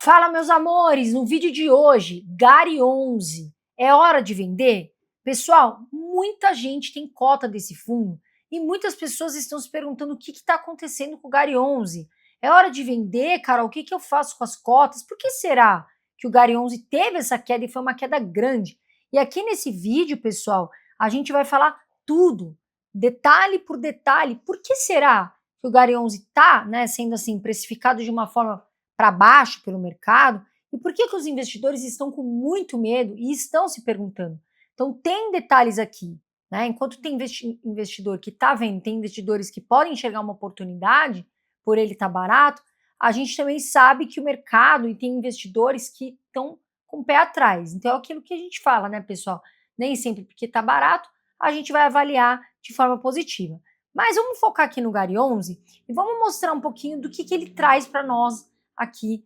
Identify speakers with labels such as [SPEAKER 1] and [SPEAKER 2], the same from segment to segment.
[SPEAKER 1] Fala, meus amores, no vídeo de hoje, Gari 11, é hora de vender? Pessoal, muita gente tem cota desse fundo e muitas pessoas estão se perguntando o que está acontecendo com o Gari 11. É hora de vender, Carol? O que eu faço com as cotas? Por que será que o Gari 11 teve essa queda e foi uma queda grande? E aqui nesse vídeo, pessoal, a gente vai falar tudo, detalhe por detalhe. Por que será que o Gari 11 está, sendo assim precificado de uma forma para baixo pelo mercado, e por que os investidores estão com muito medo e estão se perguntando? Então, tem detalhes aqui, Enquanto tem investidor que está vendo, tem investidores que podem enxergar uma oportunidade por ele estar barato, a gente também sabe que o mercado e tem investidores que estão com o pé atrás. Então, é aquilo que a gente fala, pessoal? Nem sempre porque está barato, a gente vai avaliar de forma positiva. Mas vamos focar aqui no Gari 11 e vamos mostrar um pouquinho do que ele traz para nós aqui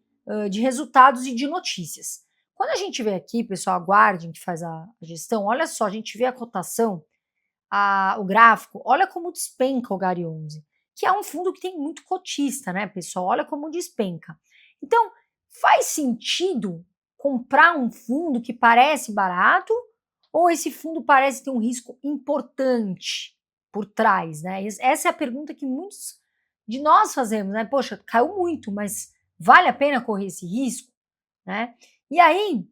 [SPEAKER 1] de resultados e de notícias. Quando a gente vê aqui, pessoal, a Guardian, que faz a gestão, olha só, a gente vê a cotação, o gráfico, olha como despenca o Gari 11, que é um fundo que tem muito cotista, pessoal? Olha como despenca. Então, faz sentido comprar um fundo que parece barato ou esse fundo parece ter um risco importante por trás, Essa é a pergunta que muitos de nós fazemos, Poxa, caiu muito, mas vale a pena correr esse risco? E aí,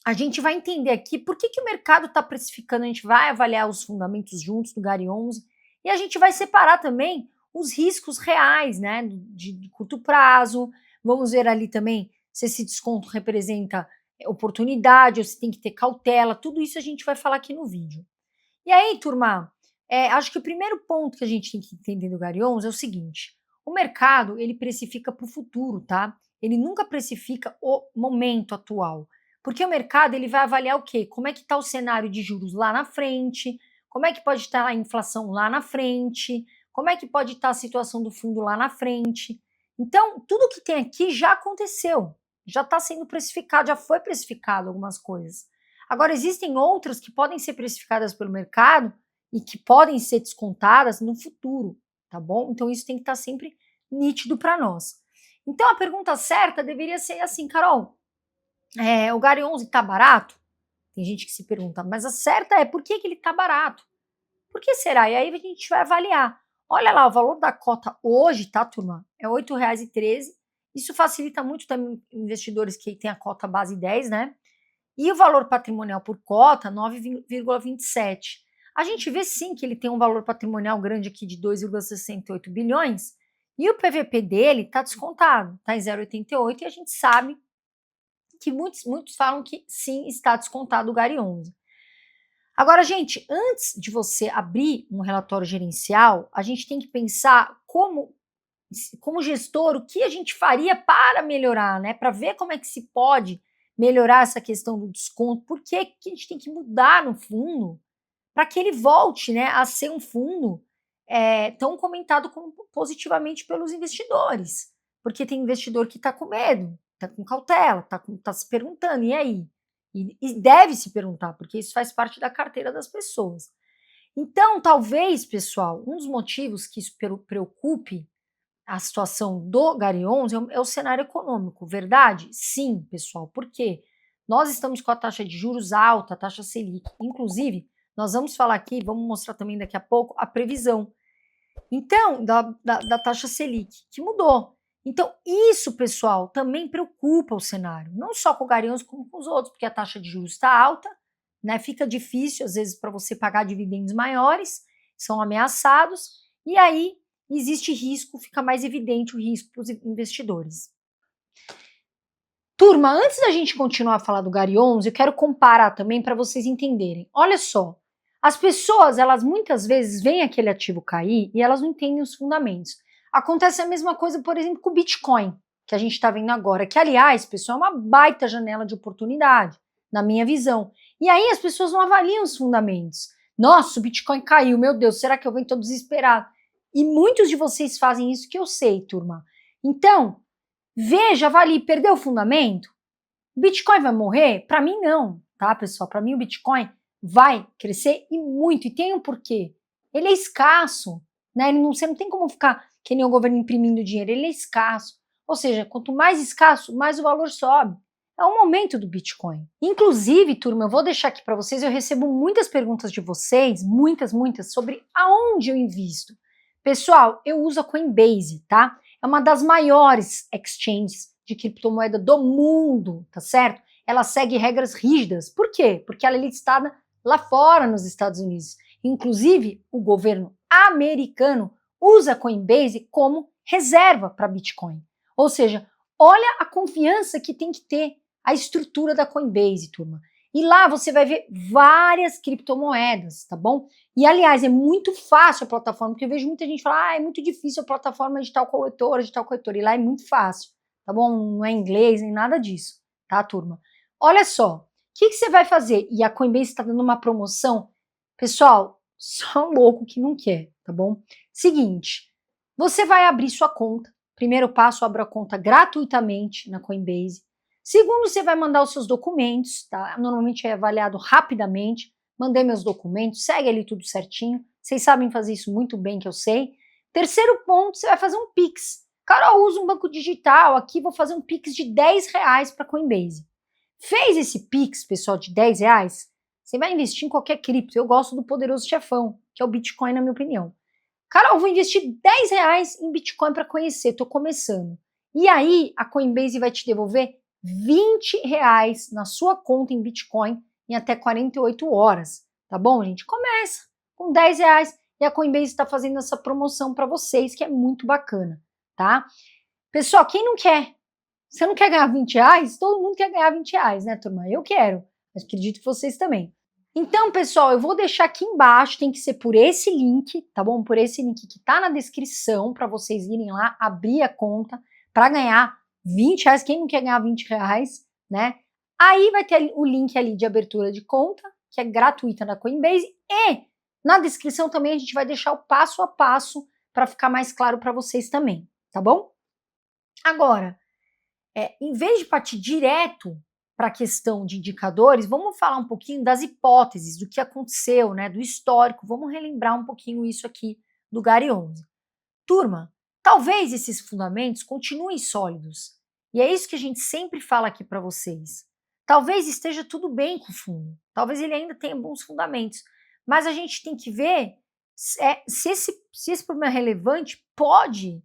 [SPEAKER 1] a gente vai entender aqui por que o mercado está precificando, a gente vai avaliar os fundamentos juntos do Gari 11 e a gente vai separar também os riscos reais, de curto prazo. Vamos ver ali também se esse desconto representa oportunidade ou se tem que ter cautela. Tudo isso a gente vai falar aqui no vídeo. E aí, turma, acho que o primeiro ponto que a gente tem que entender do Gari 11 é o seguinte: o mercado, ele precifica para o futuro, tá? Ele nunca precifica o momento atual. Porque o mercado, ele vai avaliar o quê? Como é que está o cenário de juros lá na frente, como é que pode estar a inflação lá na frente, como é que pode estar a situação do fundo lá na frente. Então, tudo que tem aqui já aconteceu, já está sendo precificado, já foi precificado algumas coisas. Agora, existem outras que podem ser precificadas pelo mercado e que podem ser descontadas no futuro, tá bom? Então, isso tem que estar sempre nítido para nós. Então, a pergunta certa deveria ser assim, Carol, o Gari 11 está barato? Tem gente que se pergunta, mas a certa é, por que ele está barato? Por que será? E aí a gente vai avaliar. Olha lá, o valor da cota hoje, tá, turma? É R$ 8,13. Isso facilita muito também investidores que têm a cota base 10, E o valor patrimonial por cota, 9,27. A gente vê sim que ele tem um valor patrimonial grande aqui de 2,68 bilhões e o PVP dele está descontado, está em 0,88 e a gente sabe que muitos falam que sim, está descontado o Gari 11. Agora, gente, antes de você abrir um relatório gerencial, a gente tem que pensar como gestor, o que a gente faria para melhorar, Para ver como é que se pode melhorar essa questão do desconto, por que a gente tem que mudar no fundo para que ele volte, a ser um fundo tão comentado positivamente pelos investidores. Porque tem investidor que está com medo, está com cautela, está se perguntando, e aí? E deve se perguntar, porque isso faz parte da carteira das pessoas. Então, talvez, pessoal, um dos motivos que isso preocupe a situação do Gari 11 é o cenário econômico, verdade? Sim, pessoal, por quê? Nós estamos com a taxa de juros alta, a taxa Selic. Inclusive, nós vamos falar aqui, vamos mostrar também daqui a pouco, a previsão. Então, da taxa Selic, que mudou. Então, isso, pessoal, também preocupa o cenário, não só com o Gari 11, como com os outros, porque a taxa de juros está alta, fica difícil, às vezes, para você pagar dividendos maiores, são ameaçados, e aí existe risco, fica mais evidente o risco para os investidores. Turma, antes da gente continuar a falar do Gari 11, eu quero comparar também para vocês entenderem. Olha só, as pessoas, elas muitas vezes veem aquele ativo cair e elas não entendem os fundamentos. Acontece a mesma coisa, por exemplo, com o Bitcoin, que a gente está vendo agora, que, aliás, pessoal, é uma baita janela de oportunidade, na minha visão. E aí as pessoas não avaliam os fundamentos. Nossa, o Bitcoin caiu, meu Deus, será que eu venho todo desesperado? E muitos de vocês fazem isso que eu sei, turma. Então, veja, avalie, perdeu o fundamento? O Bitcoin vai morrer? Para mim não, tá, pessoal? Para mim o Bitcoin vai crescer e muito, e tem um porquê. Ele é escasso, Você não tem como ficar que nem o governo imprimindo dinheiro, ele é escasso. Ou seja, quanto mais escasso, mais o valor sobe. É o momento do Bitcoin. Inclusive, turma, eu vou deixar aqui para vocês, eu recebo muitas perguntas de vocês, muitas, sobre aonde eu invisto. Pessoal, eu uso a Coinbase, tá? É uma das maiores exchanges de criptomoeda do mundo, tá certo? Ela segue regras rígidas. Por quê? Porque ela é listada lá fora nos Estados Unidos. Inclusive, o governo americano usa a Coinbase como reserva para Bitcoin. Ou seja, olha a confiança que tem que ter a estrutura da Coinbase, turma. E lá você vai ver várias criptomoedas, tá bom? E, aliás, é muito fácil a plataforma, porque eu vejo muita gente falar, é muito difícil a plataforma de tal corretora, e lá é muito fácil, tá bom? Não é inglês, nem nada disso, tá, turma? Olha só, o que você vai fazer? E a Coinbase está dando uma promoção, pessoal, só um louco que não quer, tá bom? Seguinte, você vai abrir sua conta, primeiro passo, abra a conta gratuitamente na Coinbase. Segundo, você vai mandar os seus documentos, tá? Normalmente é avaliado rapidamente. Mandei meus documentos, segue ali tudo certinho. Vocês sabem fazer isso muito bem, que eu sei. Terceiro ponto, você vai fazer um Pix. Carol, usa um banco digital, aqui vou fazer um Pix de R$10 para Coinbase. Fez esse Pix, pessoal, de R$10, você vai investir em qualquer cripto. Eu gosto do poderoso chefão, que é o Bitcoin, na minha opinião. Carol, vou investir R$10 em Bitcoin para conhecer, tô começando. E aí, a Coinbase vai te devolver R$20 na sua conta em Bitcoin em até 48 horas, tá bom, gente? Começa com R$10 e a Coinbase está fazendo essa promoção para vocês, que é muito bacana, tá? Pessoal, quem não quer? Você não quer ganhar R$20? Todo mundo quer ganhar R$20, né, turma? Eu quero, mas acredito que vocês também. Então, pessoal, eu vou deixar aqui embaixo, tem que ser por esse link, tá bom? Por esse link que tá na descrição, para vocês irem lá, abrir a conta, para ganhar R$20, quem não quer ganhar R$20, né? Aí vai ter o link ali de abertura de conta, que é gratuita na Coinbase, e na descrição também a gente vai deixar o passo a passo para ficar mais claro para vocês também, tá bom? Agora, em vez de partir direto para a questão de indicadores, vamos falar um pouquinho das hipóteses, do que aconteceu, né, do histórico, vamos relembrar um pouquinho isso aqui do Gary 11. Turma, talvez esses fundamentos continuem sólidos, e é isso que a gente sempre fala aqui para vocês. Talvez esteja tudo bem com o fundo, talvez ele ainda tenha bons fundamentos, mas a gente tem que ver se esse problema relevante pode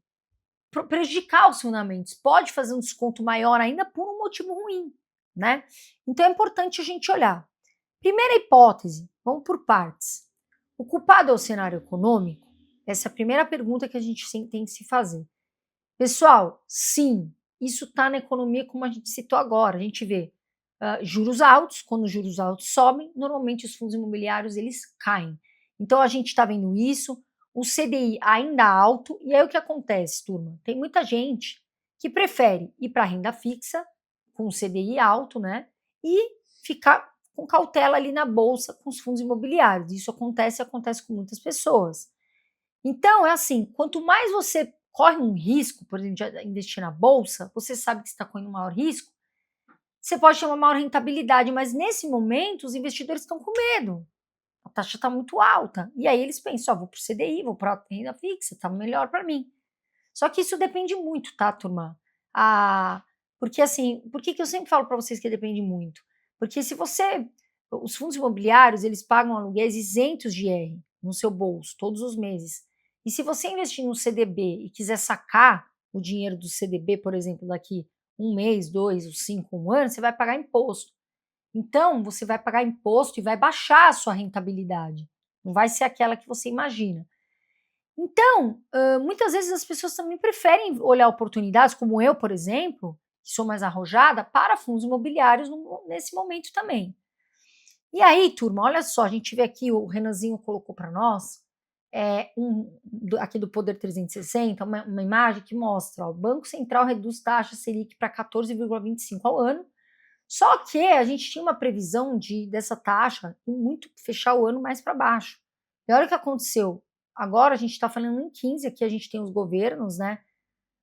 [SPEAKER 1] prejudicar os fundamentos, pode fazer um desconto maior ainda por um motivo ruim, né? Então é importante a gente olhar. Primeira hipótese, vamos por partes. O culpado é o cenário econômico? Essa é a primeira pergunta que a gente tem que se fazer. Pessoal, sim, isso está na economia como a gente citou agora. A gente vê juros altos, quando os juros altos sobem, normalmente os fundos imobiliários eles caem. Então a gente está vendo isso, o CDI ainda alto, e aí o que acontece, turma? Tem muita gente que prefere ir para a renda fixa, com o CDI alto, né? E ficar com cautela ali na bolsa com os fundos imobiliários. Isso acontece com muitas pessoas. Então, é assim, quanto mais você corre um risco, por exemplo, de investir na bolsa, você sabe que você está correndo um maior risco, você pode ter uma maior rentabilidade, mas nesse momento os investidores estão com medo. A taxa está muito alta. E aí eles pensam, vou para o CDI, vou para a renda fixa, está melhor para mim. Só que isso depende muito, tá, turma? Porque assim, por que eu sempre falo para vocês que depende muito? Porque se você, os fundos imobiliários, eles pagam aluguéis isentos de IR no seu bolso todos os meses. E se você investir no CDB e quiser sacar o dinheiro do CDB, por exemplo, daqui um mês, 2, ou 5, um ano, você vai pagar imposto. Então, você vai pagar imposto e vai baixar a sua rentabilidade. Não vai ser aquela que você imagina. Então, muitas vezes as pessoas também preferem olhar oportunidades, como eu, por exemplo, que sou mais arrojada, para fundos imobiliários nesse momento também. E aí, turma, olha só, a gente vê aqui, o Renanzinho colocou para nós, aqui do Poder 360, uma imagem que mostra, ó, o Banco Central reduz taxa Selic para 14,25 ao ano, só que a gente tinha uma previsão dessa taxa muito fechar o ano mais para baixo. E olha o que aconteceu. Agora a gente está falando em 15, aqui a gente tem os governos, né?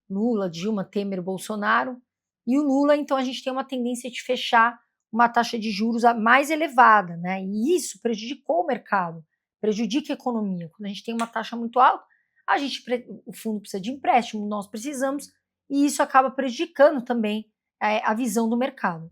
[SPEAKER 1] Lula, Dilma, Temer, Bolsonaro. E o Lula, então, a gente tem uma tendência de fechar uma taxa de juros mais elevada, né? E isso prejudicou o mercado, prejudica a economia. Quando a gente tem uma taxa muito alta, o fundo precisa de empréstimo, nós precisamos, e isso acaba prejudicando também a visão do mercado.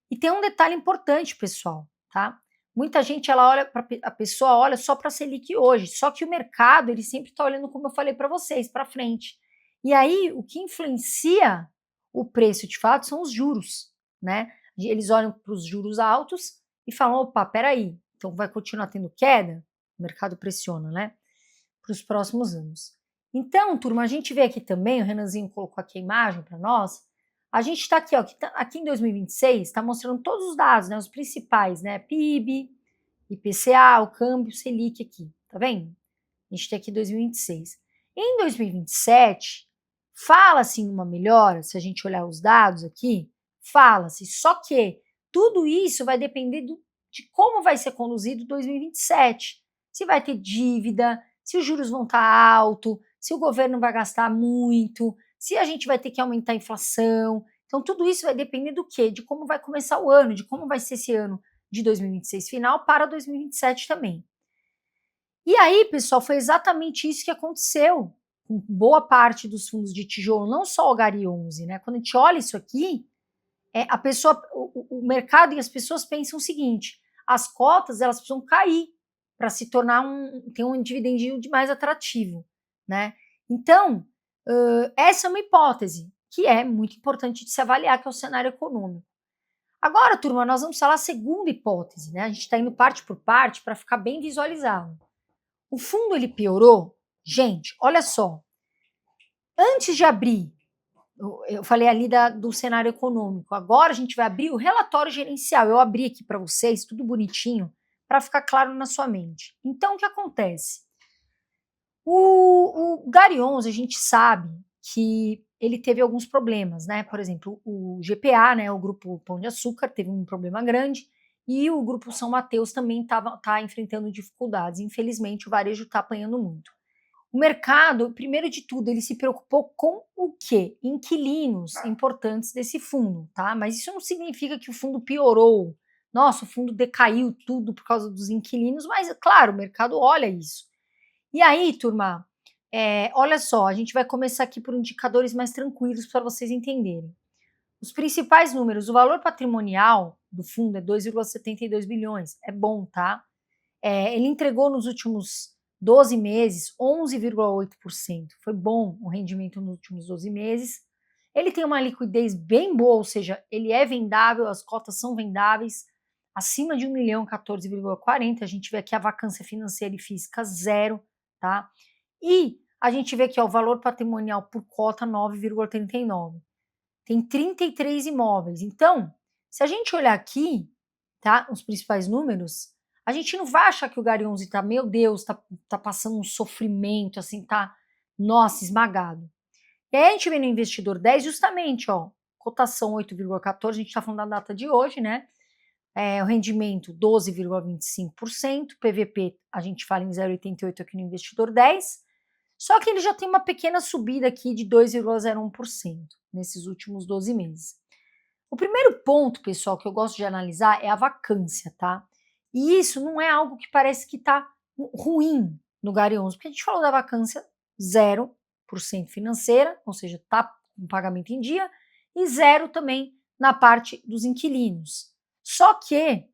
[SPEAKER 1] E tem um detalhe importante, pessoal, tá? Muita gente, ela olha a pessoa olha só para a Selic hoje, só que o mercado, ele sempre está olhando, como eu falei para vocês, para frente. E aí, o que influencia o preço de fato são os juros, né? Eles olham para os juros altos e falam, opa, peraí, então vai continuar tendo queda? O mercado pressiona, né? Para os próximos anos. Então, turma, a gente vê aqui também, o Renanzinho colocou aqui a imagem para nós, a gente está aqui, ó, aqui em 2026, está mostrando todos os dados, né, os principais, né, PIB, IPCA, o câmbio, Selic aqui, tá vendo? A gente tem aqui 2026. Em 2027, fala-se em uma melhora, se a gente olhar os dados aqui, fala-se, só que tudo isso vai depender de como vai ser conduzido 2027. Se vai ter dívida, se os juros vão estar alto, se o governo vai gastar muito, se a gente vai ter que aumentar a inflação. Então, tudo isso vai depender do quê? De como vai começar o ano, de como vai ser esse ano de 2026 final para 2027 também. E aí, pessoal, foi exatamente isso que aconteceu com boa parte dos fundos de tijolo, não só o GARI 11, né? Quando a gente olha isso aqui, o mercado e as pessoas pensam o seguinte: as cotas elas precisam cair para se tornar ter um dividendinho mais atrativo, né? Então, essa é uma hipótese que é muito importante de se avaliar, que é o cenário econômico. Agora, turma, nós vamos falar a segunda hipótese, né? A gente está indo parte por parte para ficar bem visualizado. O fundo ele piorou? Gente, olha só. Antes de abrir, eu falei ali do cenário econômico. Agora a gente vai abrir o relatório gerencial. Eu abri aqui para vocês, tudo bonitinho, para ficar claro na sua mente. Então, o que acontece? O GARI 11, a gente sabe que ele teve alguns problemas, né? Por exemplo, o GPA, né, o Grupo Pão de Açúcar, teve um problema grande, e o Grupo São Mateus também tá enfrentando dificuldades. Infelizmente, o varejo está apanhando muito. O mercado, primeiro de tudo, ele se preocupou com o quê? Inquilinos importantes desse fundo, tá? Mas isso não significa que o fundo piorou. Nossa, o fundo decaiu tudo por causa dos inquilinos, mas, claro, o mercado olha isso. E aí, turma, olha só, a gente vai começar aqui por indicadores mais tranquilos para vocês entenderem. Os principais números, o valor patrimonial do fundo é 2,72 bilhões, é bom, tá? Ele entregou nos últimos 12 meses 11,8%, foi bom o rendimento nos últimos 12 meses. Ele tem uma liquidez bem boa, ou seja, ele é vendável, as cotas são vendáveis, acima de 1 milhão, 14,40, a gente vê aqui a vacância financeira e física zero, tá? E a gente vê aqui ó, o valor patrimonial por cota 9,39. Tem 33 imóveis. Então, se a gente olhar aqui, tá, os principais números, a gente não vai achar que o GARI 11 tá, meu Deus, tá passando um sofrimento, assim, tá, nossa, esmagado. E aí a gente vê no investidor 10 justamente, ó, cotação 8,14, a gente tá falando da data de hoje, né? O rendimento 12,25%, PVP a gente fala em 0,88 aqui no investidor 10, só que ele já tem uma pequena subida aqui de 2,01% nesses últimos 12 meses. O primeiro ponto, pessoal, que eu gosto de analisar é a vacância, tá? E isso não é algo que parece que tá ruim no GARI 11, porque a gente falou da vacância 0% financeira, ou seja, tá com pagamento em dia, e zero também na parte dos inquilinos. Só que,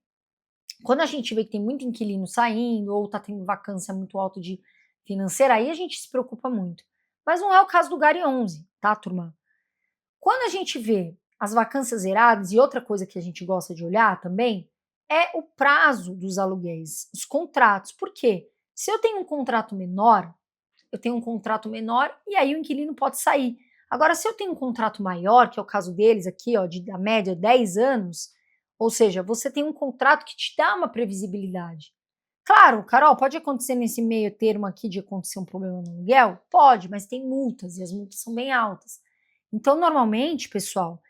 [SPEAKER 1] quando a gente vê que tem muito inquilino saindo, ou tá tendo vacância muito alta de financeira, aí a gente se preocupa muito. Mas não é o caso do GARI 11, tá, turma? Quando a gente vê as vacâncias zeradas, e outra coisa que a gente gosta de olhar também, é o prazo dos aluguéis, os contratos. Por quê? Se eu tenho um contrato menor, e aí o inquilino pode sair. Agora, se eu tenho um contrato maior, que é o caso deles aqui, ó, da média 10 anos, ou seja, você tem um contrato que te dá uma previsibilidade. Claro, Carol, pode acontecer nesse meio termo aqui de acontecer um problema no aluguel? Pode, mas tem multas e as multas são bem altas. Então, normalmente, pessoal,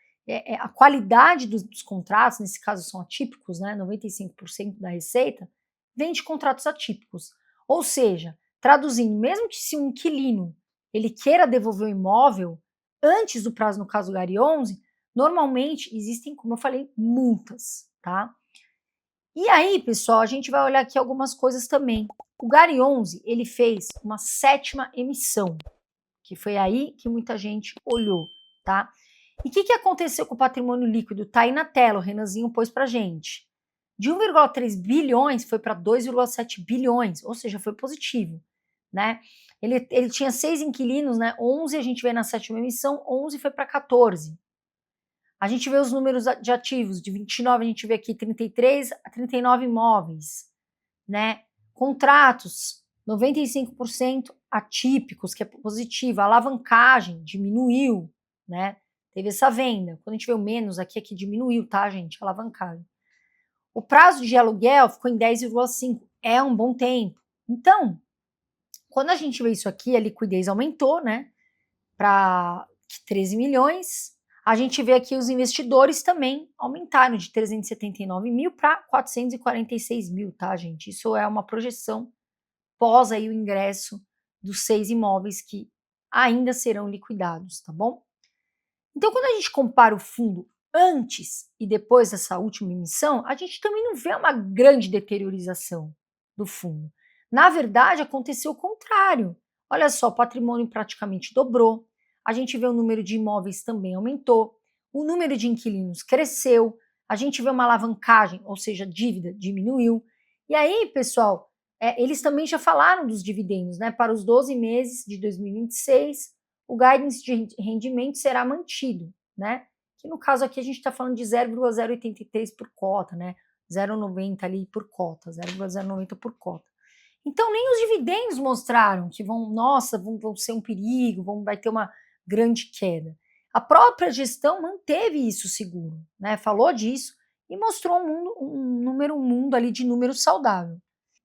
[SPEAKER 1] a qualidade dos contratos, nesse caso são atípicos, né? 95% da receita vem de contratos atípicos. Ou seja, traduzindo, mesmo que se um inquilino ele queira devolver o imóvel antes do prazo, no caso do GARI 11, normalmente existem, como eu falei, multas, tá? E aí, pessoal, a gente vai olhar aqui algumas coisas também. O GARI 11, ele fez uma 7ª emissão, que foi aí que muita gente olhou, tá? E o que aconteceu com o patrimônio líquido? Tá aí na tela, o Renanzinho pôs pra gente. De 1,3 bilhões foi para 2,7 bilhões, ou seja, foi positivo, né? Ele tinha 6 inquilinos, né? 11 a gente vê na sétima emissão, 11 foi para 14. A gente vê os números de ativos, de 29 a gente vê aqui 33 a 39 imóveis, né? Contratos, 95% atípicos, que é positivo. A alavancagem diminuiu, né? Teve essa venda. Quando a gente vê o menos aqui, aqui diminuiu, tá, gente? A alavancagem. O prazo de aluguel ficou em 10,5. É um bom tempo. Então, quando a gente vê isso aqui, a liquidez aumentou, né? Para 13 milhões. A gente vê aqui os investidores também aumentaram de 379 mil para 446 mil, tá, gente? Isso é uma projeção pós aí o ingresso dos 6 imóveis que ainda serão liquidados, tá bom? Então, quando a gente compara o fundo antes e depois dessa última emissão, a gente também não vê uma grande deteriorização do fundo. Na verdade, aconteceu o contrário. Olha só, o patrimônio praticamente dobrou, a gente vê o número de imóveis também aumentou, o número de inquilinos cresceu, a gente vê uma alavancagem, ou seja, dívida diminuiu. E aí, pessoal, eles também já falaram dos dividendos, né? Para os 12 meses de 2026, o guidance de rendimento será mantido, né? Que no caso aqui a gente está falando de 0,083 por cota, né? 0,90 ali por cota, 0,090 por cota. Então nem os dividendos mostraram que vão ser um perigo, vai ter uma grande queda. A própria gestão manteve isso seguro, né? Falou disso e mostrou um mundo ali de número saudável.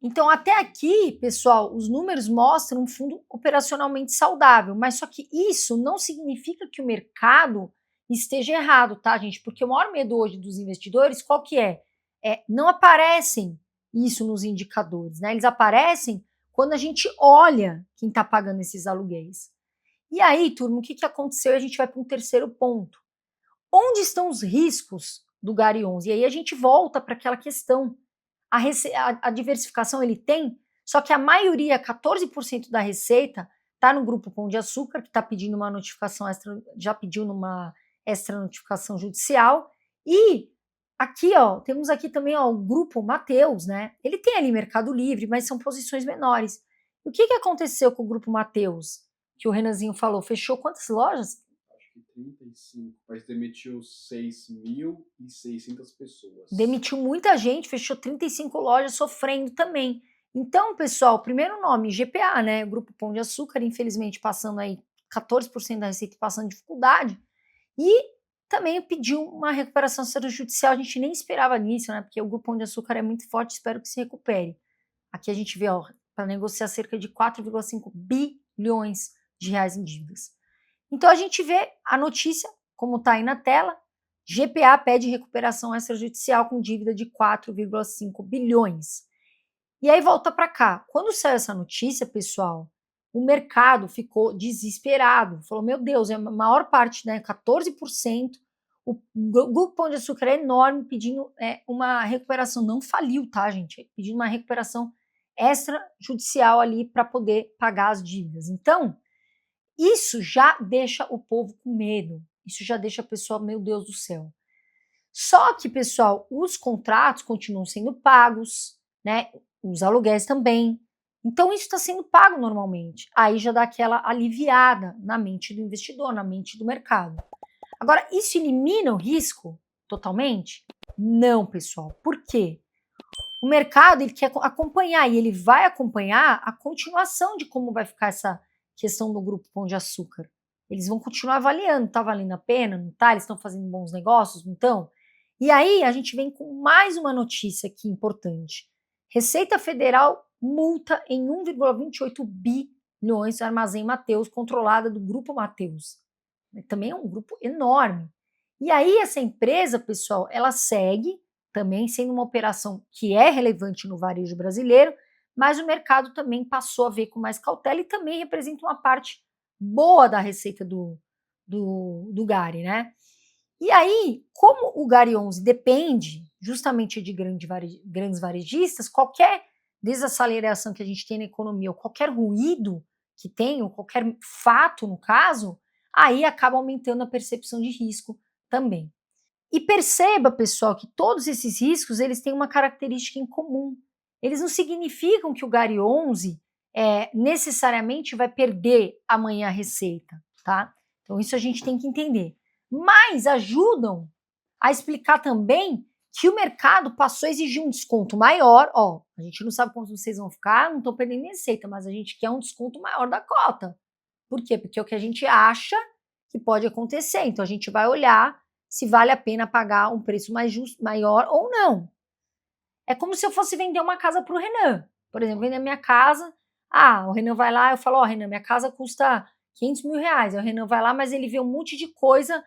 [SPEAKER 1] Então, até aqui, pessoal, os números mostram um fundo operacionalmente saudável, mas só que isso não significa que o mercado esteja errado, tá, gente? Porque o maior medo hoje dos investidores, qual que é? Não aparecem isso nos indicadores, né? Eles aparecem quando a gente olha quem está pagando esses aluguéis. E aí, turma, o que aconteceu? E a gente vai para um terceiro ponto. Onde estão os riscos do Gari 11? E aí a gente volta para aquela questão. A diversificação ele tem, só que a maioria, 14% da receita, está no grupo Pão de Açúcar, que está pedindo uma notificação extra, já pediu numa extra notificação judicial, e aqui, ó, temos aqui também, ó, o grupo Mateus, né? Ele tem ali Mercado Livre, mas são posições menores. O que aconteceu com o grupo Mateus? Que o Renanzinho falou, fechou quantas lojas?
[SPEAKER 2] 35, mas demitiu 6.600 pessoas.
[SPEAKER 1] Demitiu muita gente, fechou 35 lojas, sofrendo também. Então, pessoal, primeiro nome, GPA, né? Grupo Pão de Açúcar, infelizmente passando aí 14% da receita passando dificuldade. E também pediu uma recuperação extrajudicial, a gente nem esperava nisso, né? Porque o Grupo Pão de Açúcar é muito forte, espero que se recupere. Aqui a gente vê, ó, para negociar cerca de 4,5 bilhões de reais em dívidas. Então a gente vê a notícia, como está aí na tela, GPA pede recuperação extrajudicial com dívida de 4,5 bilhões. E aí volta para cá. Quando saiu essa notícia, pessoal, o mercado ficou desesperado. Falou, meu Deus, é a maior parte, né, 14%. O Grupo Pão de Açúcar é enorme, pedindo uma recuperação. Não faliu, tá, gente? Pedindo uma recuperação extrajudicial ali para poder pagar as dívidas. Então, isso já deixa o povo com medo. Isso já deixa a pessoa, meu Deus do céu. Só que, pessoal, os contratos continuam sendo pagos, né? Os aluguéis também. Então, isso está sendo pago normalmente. Aí já dá aquela aliviada na mente do investidor, na mente do mercado. Agora, isso elimina o risco totalmente? Não, pessoal. Por quê? O mercado ele quer acompanhar e ele vai acompanhar a continuação de como vai ficar essa questão do grupo Pão de Açúcar. Eles vão continuar avaliando, tá valendo a pena, não tá? Eles estão fazendo bons negócios, não estão? E aí a gente vem com mais uma notícia aqui importante. Receita Federal multa em 1,28 bilhões do Armazém Mateus, controlada do Grupo Mateus. Também é um grupo enorme. E aí essa empresa, pessoal, ela segue também sendo uma operação que é relevante no varejo brasileiro, mas o mercado também passou a ver com mais cautela e também representa uma parte boa da receita do Gari, né? E aí, como o Gari 11 depende justamente de grandes varejistas, qualquer desaceleração que a gente tem na economia, ou qualquer ruído que tem, ou qualquer fato no caso, aí acaba aumentando a percepção de risco também. E perceba, pessoal, que todos esses riscos eles têm uma característica em comum. Eles não significam que o Gary 11 necessariamente vai perder amanhã a receita, tá? Então isso a gente tem que entender. Mas ajudam a explicar também que o mercado passou a exigir um desconto maior. Ó, a gente não sabe quanto vocês vão ficar, não estão perdendo receita, mas a gente quer um desconto maior da cota. Por quê? Porque é o que a gente acha que pode acontecer. Então a gente vai olhar se vale a pena pagar um preço mais justo, maior ou não. É como se eu fosse vender uma casa para o Renan. Por exemplo, vender minha casa. Ah, o Renan vai lá, eu falo, ó, Renan, minha casa custa 500 mil reais. Aí o Renan vai lá, mas ele vê um monte de coisa,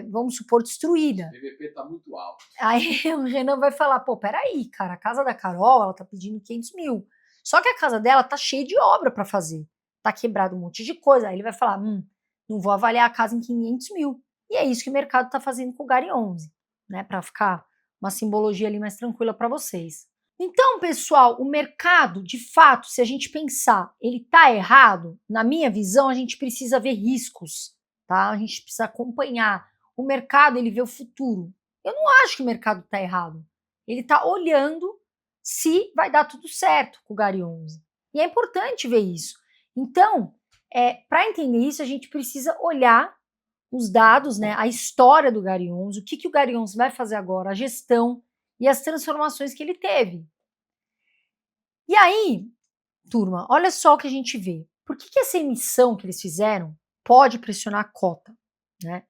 [SPEAKER 1] vamos supor, destruída.
[SPEAKER 2] O PVP tá muito alto.
[SPEAKER 1] Aí o Renan vai falar, pô, peraí, cara, a casa da Carol, ela tá pedindo 500 mil. Só que a casa dela tá cheia de obra para fazer. Tá quebrado um monte de coisa. Aí ele vai falar, não vou avaliar a casa em 500 mil. E é isso que o mercado tá fazendo com o Gary 11, né, para ficar uma simbologia ali mais tranquila para vocês. Então, pessoal, o mercado, de fato, se a gente pensar, ele tá errado, na minha visão, a gente precisa ver riscos, tá? A gente precisa acompanhar. O mercado, ele vê o futuro. Eu não acho que o mercado tá errado. Ele tá olhando se vai dar tudo certo com o Gary 11. E é importante ver isso. Então, para entender isso, a gente precisa olhar os dados, né, a história do Gary 11, o que o Gary 11 vai fazer agora, a gestão e as transformações que ele teve. E aí, turma, olha só o que a gente vê. Por que essa emissão que eles fizeram pode pressionar a cota, né?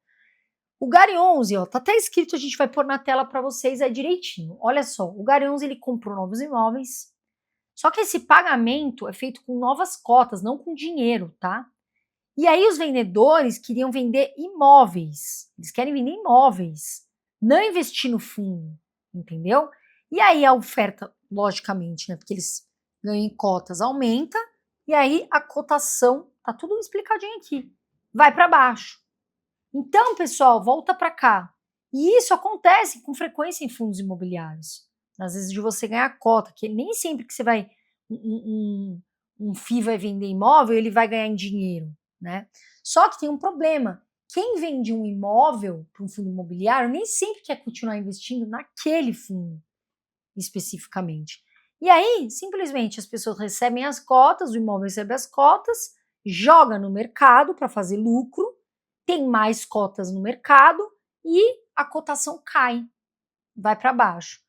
[SPEAKER 1] O Gary 11, ó, tá até escrito, a gente vai pôr na tela para vocês aí direitinho. Olha só, o Gary 11 ele comprou novos imóveis, só que esse pagamento é feito com novas cotas, não com dinheiro, tá? E aí os vendedores queriam vender imóveis, eles querem vender imóveis, não investir no fundo, entendeu? E aí a oferta, logicamente, né, porque eles ganham em cotas, aumenta, e aí a cotação, tá tudo explicadinho aqui, vai para baixo. Então, pessoal, volta para cá. E isso acontece com frequência em fundos imobiliários. Às vezes de você ganhar cota, que nem sempre que você vai, um FII vai vender imóvel, ele vai ganhar em dinheiro, né? Só que tem um problema. Quem vende um imóvel para um fundo imobiliário nem sempre quer continuar investindo naquele fundo especificamente. E aí, simplesmente, as pessoas recebem as cotas, o imóvel recebe as cotas, joga no mercado para fazer lucro, tem mais cotas no mercado e a cotação cai, vai para baixo.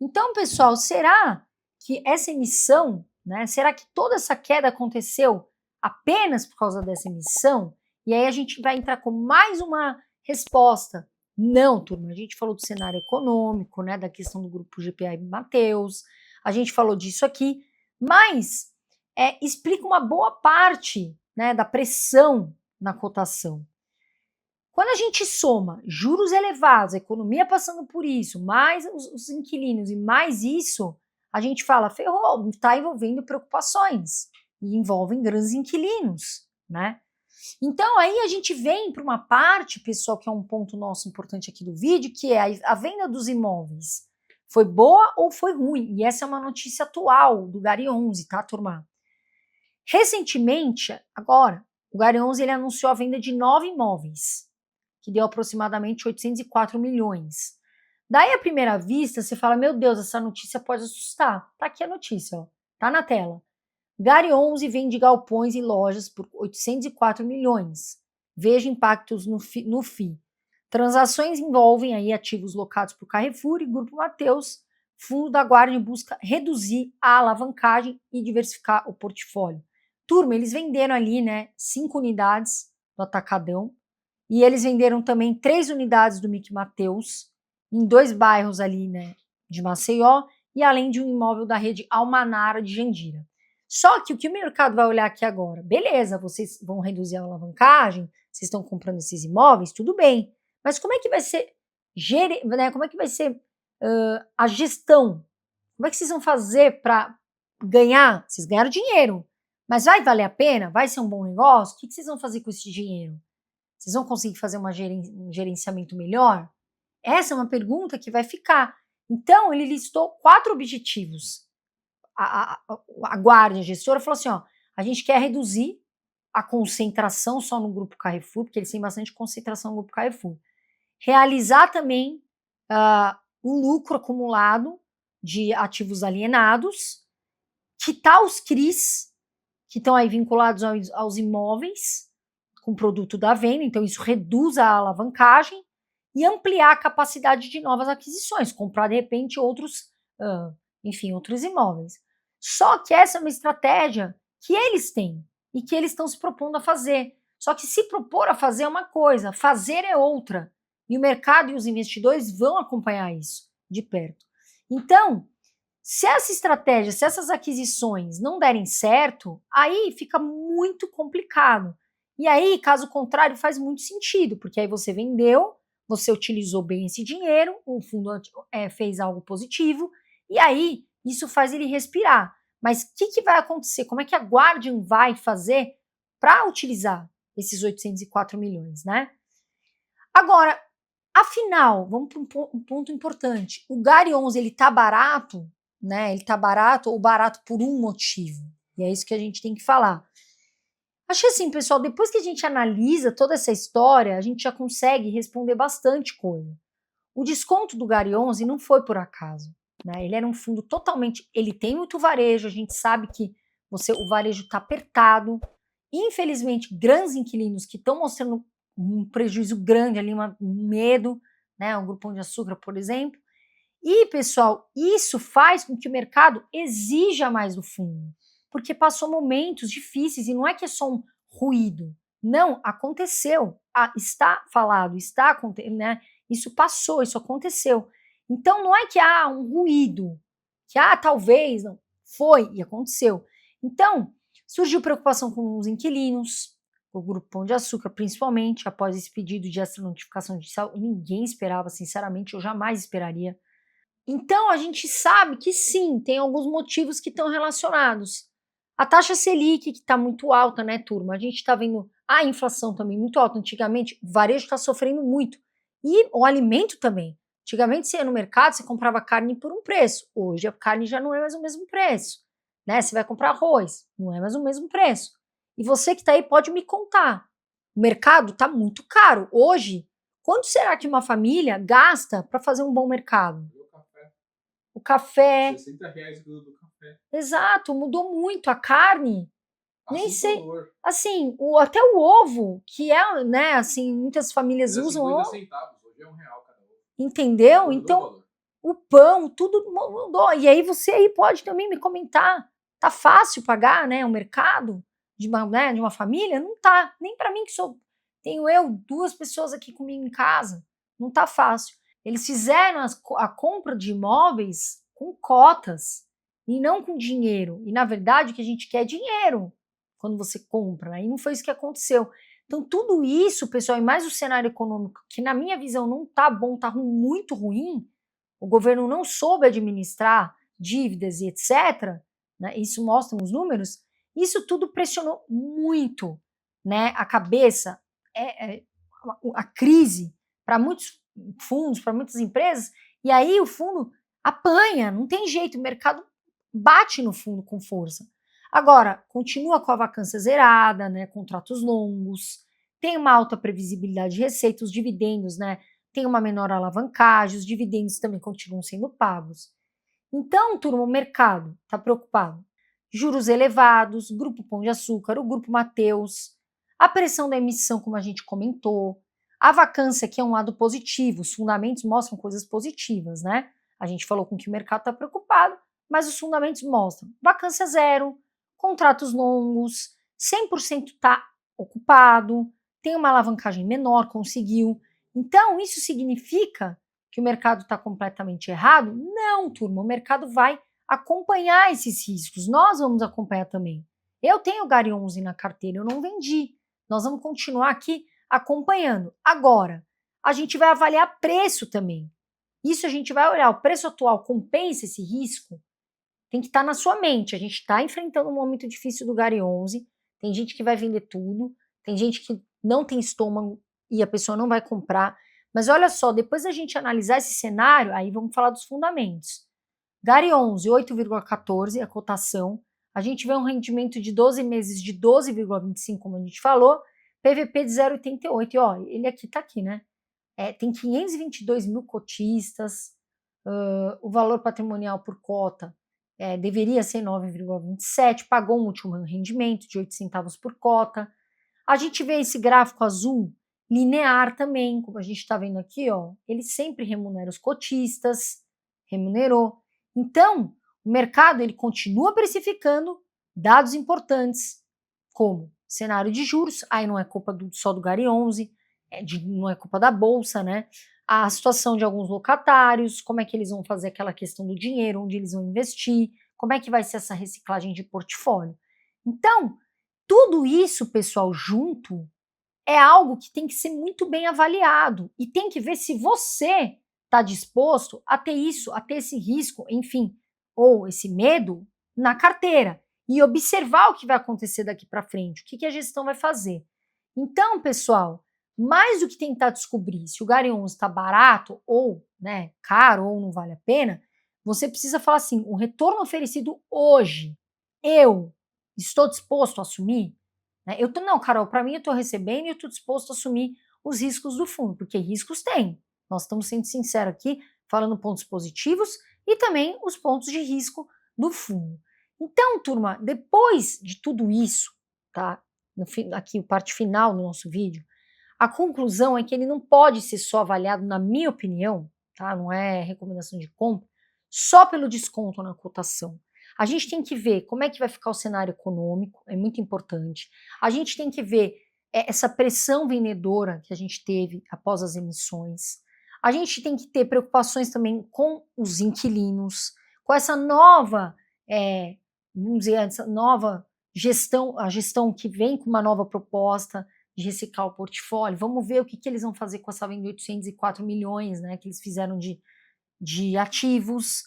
[SPEAKER 1] Então, pessoal, será que essa emissão, né, será que toda essa queda aconteceu apenas por causa dessa emissão? E aí a gente vai entrar com mais uma resposta. Não, turma, a gente falou do cenário econômico, né, da questão do grupo GPA e Mateus, a gente falou disso aqui, mas explica uma boa parte, né, da pressão na cotação. Quando a gente soma juros elevados, a economia passando por isso, mais os inquilinos e mais isso, a gente fala, ferrou, está envolvendo preocupações e envolvem grandes inquilinos, né? Então aí a gente vem para uma parte, pessoal, que é um ponto nosso importante aqui do vídeo, que é a venda dos imóveis. Foi boa ou foi ruim? E essa é uma notícia atual do Gary 11, tá, turma? Recentemente, agora, o Gary 11 ele anunciou a venda de 9 imóveis, que deu aproximadamente 804 milhões. Daí, à primeira vista, você fala, meu Deus, essa notícia pode assustar. Tá aqui a notícia, ó, tá na tela. Gary 11 vende galpões e lojas por 804 milhões. Veja impactos no FII. Transações envolvem aí ativos locados por Carrefour e Grupo Mateus. Fundo da Guarda busca reduzir a alavancagem e diversificar o portfólio. Turma, eles venderam ali, né, 5 unidades do Atacadão, e eles venderam também 3 unidades do Mickey Mateus, em 2 bairros ali, né, de Maceió, e além de um imóvel da rede Almanara de Jandira. Só que o que o mercado vai olhar aqui agora, beleza, vocês vão reduzir a alavancagem, vocês estão comprando esses imóveis, tudo bem, mas como é que vai ser, né, como é que vai ser a gestão? Como é que vocês vão fazer para ganhar? Vocês ganharam dinheiro, mas vai valer a pena? Vai ser um bom negócio? O que vocês vão fazer com esse dinheiro? Vocês vão conseguir fazer um gerenciamento melhor? Essa é uma pergunta que vai ficar. Então, ele listou 4 objetivos. A Guarda, a gestora, falou assim, ó, a gente quer reduzir a concentração só no grupo Carrefour, porque eles têm bastante concentração no grupo Carrefour. Realizar também o lucro acumulado de ativos alienados, quitar os CRIs, que estão aí vinculados aos imóveis, com produto da venda, então isso reduz a alavancagem, e ampliar a capacidade de novas aquisições, comprar de repente outros imóveis. Só que essa é uma estratégia que eles têm e que eles estão se propondo a fazer. Só que se propor a fazer é uma coisa, fazer é outra. E o mercado e os investidores vão acompanhar isso de perto. Então, se essa estratégia, se essas aquisições não derem certo, aí fica muito complicado. E aí, caso contrário, faz muito sentido, porque aí você vendeu, você utilizou bem esse dinheiro, o fundo fez algo positivo, e aí isso faz ele respirar. Mas o que vai acontecer? Como é que a Guardian vai fazer para utilizar esses 804 milhões, né? Agora, afinal, vamos para um ponto importante. O Gary 11, ele tá barato, né? Ele tá barato ou barato por um motivo. E é isso que a gente tem que falar. Acho assim, pessoal, depois que a gente analisa toda essa história, a gente já consegue responder bastante coisa. O desconto do Gary 11 não foi por acaso, né? Ele era um fundo totalmente... Ele tem muito varejo, a gente sabe que o varejo está apertado. Infelizmente, grandes inquilinos que estão mostrando um prejuízo grande ali, um medo, né? O Grupo Pão de Açúcar, por exemplo. E, pessoal, isso faz com que o mercado exija mais do fundo, porque passou momentos difíceis, e não é que é só um ruído. Não, aconteceu. Está falado, está acontecendo, né? Isso passou, isso aconteceu. Então, não é que há um ruído, que talvez, não. Foi e aconteceu. Então, surgiu preocupação com os inquilinos, o Grupo Pão de Açúcar, principalmente, após esse pedido de extra notificação judicial. Ninguém esperava, sinceramente, eu jamais esperaria. Então, a gente sabe que sim, tem alguns motivos que estão relacionados. A taxa Selic, que está muito alta, né, turma? A gente está vendo a inflação também muito alta. Antigamente, o varejo está sofrendo muito. E o alimento também. Antigamente, você ia no mercado, você comprava carne por um preço. Hoje, a carne já não é mais o mesmo preço. Né? Você vai comprar arroz, não é mais o mesmo preço. E você que está aí pode me contar. O mercado está muito caro. Hoje, quanto será que uma família gasta para fazer um bom mercado? O café.
[SPEAKER 2] R$60 o quilo do café.
[SPEAKER 1] Exato, mudou muito. A carne, nem sei.
[SPEAKER 2] Assustador.
[SPEAKER 1] Assim, até o ovo, que é, né, assim, muitas famílias usam ovo.
[SPEAKER 2] Centavos, hoje é R$1 cada ovo.
[SPEAKER 1] Entendeu? Então, o pão, tudo mudou. E aí você aí pode também me comentar. Tá fácil pagar, né, o mercado de uma família? Não tá. Nem para mim que tenho 2 pessoas aqui comigo em casa. Não tá fácil. Eles fizeram a compra de imóveis com cotas e não com dinheiro. E, na verdade, o que a gente quer é dinheiro quando você compra, né? E não foi isso que aconteceu. Então, tudo isso, pessoal, e mais o cenário econômico, que na minha visão não tá bom, tá muito ruim, o governo não soube administrar dívidas e etc., né? Isso mostra os números, isso tudo pressionou muito, né, a cabeça, a crise para muitos fundos, para muitas empresas, e aí o fundo apanha, não tem jeito, o mercado bate no fundo com força. Agora, continua com a vacância zerada, né, contratos longos, tem uma alta previsibilidade de receita, os dividendos, né, tem uma menor alavancagem, os dividendos também continuam sendo pagos. Então, turma, o mercado está preocupado. Juros elevados, Grupo Pão de Açúcar, o Grupo Mateus, a pressão da emissão, como a gente comentou, a vacância, que é um lado positivo, os fundamentos mostram coisas positivas, né? A gente falou com que o mercado está preocupado, mas os fundamentos mostram vacância zero, contratos longos, 100% está ocupado, tem uma alavancagem menor, conseguiu. Então, isso significa que o mercado está completamente errado? Não, turma, o mercado vai acompanhar esses riscos, nós vamos acompanhar também. Eu tenho o Gary 11 na carteira, eu não vendi, nós vamos continuar aqui acompanhando. Agora, a gente vai avaliar preço também. Isso a gente vai olhar, o preço atual compensa esse risco? Tem que estar na sua mente. A gente está enfrentando um momento difícil do Gary 11, tem gente que vai vender tudo, tem gente que não tem estômago e a pessoa não vai comprar. Mas olha só, depois da gente analisar esse cenário, aí vamos falar dos fundamentos. Gary 11, 8,14 a cotação, a gente vê um rendimento de 12 meses de 12,25, como a gente falou, PVP de 0,88. E ó, ele aqui tá aqui, né? Tem 522 mil cotistas, o valor patrimonial por cota deveria ser 9,27, pagou um último rendimento de 8 centavos por cota. A gente vê esse gráfico azul linear também, como a gente está vendo aqui, ó, ele sempre remunera os cotistas, remunerou. Então, o mercado ele continua precificando dados importantes, como cenário de juros, aí não é culpa só do Gary 11, não é culpa da bolsa, né? A situação de alguns locatários, como é que eles vão fazer aquela questão do dinheiro, onde eles vão investir, como é que vai ser essa reciclagem de portfólio. Então, tudo isso, pessoal, junto, é algo que tem que ser muito bem avaliado e tem que ver se você está disposto a ter isso, a ter esse risco, enfim, ou esse medo na carteira e observar o que vai acontecer daqui para frente, o que a gestão vai fazer. Então, pessoal, mais do que tentar descobrir se o Gary 11 está barato ou caro ou não vale a pena, você precisa falar assim, o retorno oferecido hoje, eu estou disposto a assumir? Não, Carol, para mim eu estou recebendo e eu estou disposto a assumir os riscos do fundo, porque riscos tem. Nós estamos sendo sinceros aqui, falando pontos positivos e também os pontos de risco do fundo. Então, turma, depois de tudo isso, tá? Aqui a parte final do nosso vídeo, a conclusão é que ele não pode ser só avaliado, na minha opinião, tá? Não é recomendação de compra, só pelo desconto na cotação. A gente tem que ver como é que vai ficar o cenário econômico, é muito importante. A gente tem que ver essa pressão vendedora que a gente teve após as emissões. A gente tem que ter preocupações também com os inquilinos, com essa nova, vamos dizer, essa nova gestão, a gestão que vem com uma nova proposta de reciclar o portfólio. Vamos ver o que eles vão fazer com essa venda de 804 milhões, né, que eles fizeram de ativos.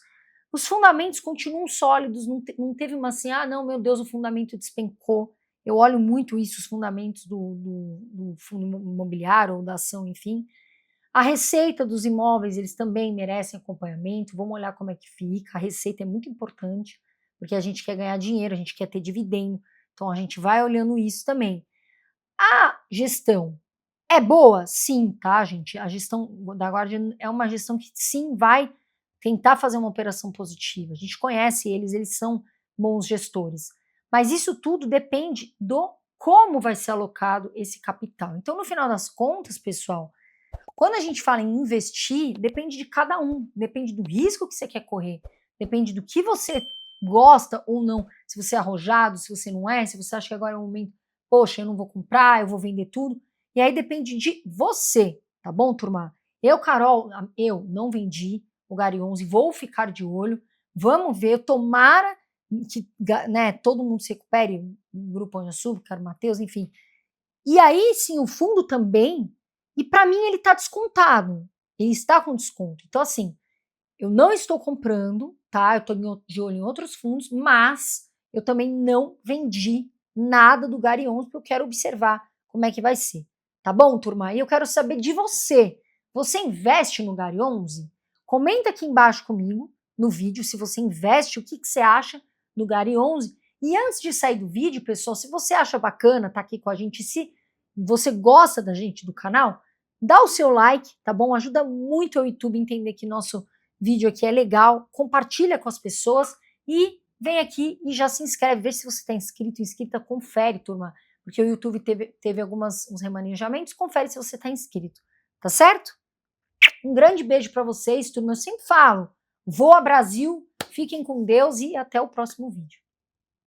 [SPEAKER 1] Os fundamentos continuam sólidos, não teve uma assim, não, meu Deus, o fundamento despencou. Eu olho muito isso, os fundamentos do fundo imobiliário ou da ação, enfim. A receita dos imóveis, eles também merecem acompanhamento, vamos olhar como é que fica. A receita é muito importante, porque a gente quer ganhar dinheiro, a gente quer ter dividendo, então a gente vai olhando isso também. A gestão é boa? Sim, tá, gente? A gestão da Guardian é uma gestão que sim vai tentar fazer uma operação positiva. A gente conhece eles são bons gestores. Mas isso tudo depende do como vai ser alocado esse capital. Então, no final das contas, pessoal, quando a gente fala em investir, depende de cada um, depende do risco que você quer correr, depende do que você gosta ou não, se você é arrojado, se você não é, se você acha que agora é o momento, poxa, eu não vou comprar, eu vou vender tudo, e aí depende de você, tá bom, turma? Eu, Carol, eu não vendi o Gary 11, vou ficar de olho, vamos ver, tomara que todo mundo se recupere, o Grupo Anjo Açúcar, Matheus, enfim. E aí sim, o fundo também, e para mim ele está descontado, ele está com desconto. Então assim, eu não estou comprando, tá? Eu estou de olho em outros fundos, mas eu também não vendi nada do Gary 11, porque eu quero observar como é que vai ser. Tá bom, turma? E eu quero saber de você. Você investe no Gary 11? Comenta aqui embaixo comigo, no vídeo, se você investe, o que você acha do Gary 11. E antes de sair do vídeo, pessoal, se você acha bacana estar aqui com a gente, se você gosta da gente, do canal, dá o seu like, tá bom? Ajuda muito o YouTube a entender que nosso vídeo aqui é legal, compartilha com as pessoas e vem aqui e já se inscreve, vê se você está inscrito, inscrita, confere, turma, porque o YouTube teve uns remanejamentos, confere se você está inscrito, tá certo? Um grande beijo para vocês, turma, eu sempre falo, voa Brasil, fiquem com Deus e até o próximo vídeo.